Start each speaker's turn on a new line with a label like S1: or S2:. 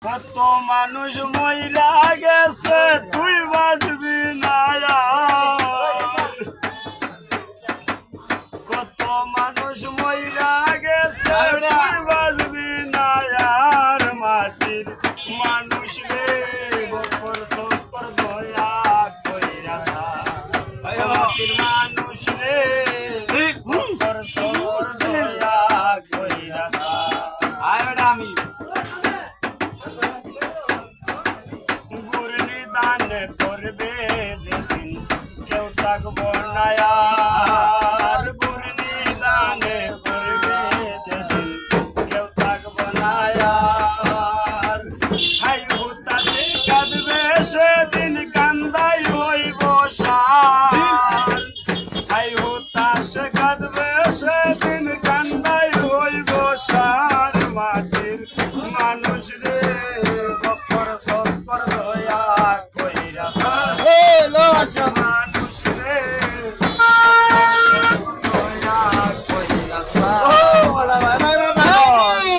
S1: কত মানুষ মইরা গেছে তুই বাঁচবি না কত মানুষ মইরা গেছে তুই বাঁচবি না আর মাটির মানুষ রে বকর সপর দয়া কইরা মাটির মানুষ রে বকর সপর দয়া কইরা আমি দানে করবে যেদিন কেউ থাকবো না আর গুরনি দানে করবে যেদিন কেউ থাকবো না আর হাই হুতাশে কাঁদবে সেদিন কান্দাই হইব সার হাই হুতাশে কাঁদবে সেদিন কান্দাই হইব সার মাটির মানুষ রে বকর সব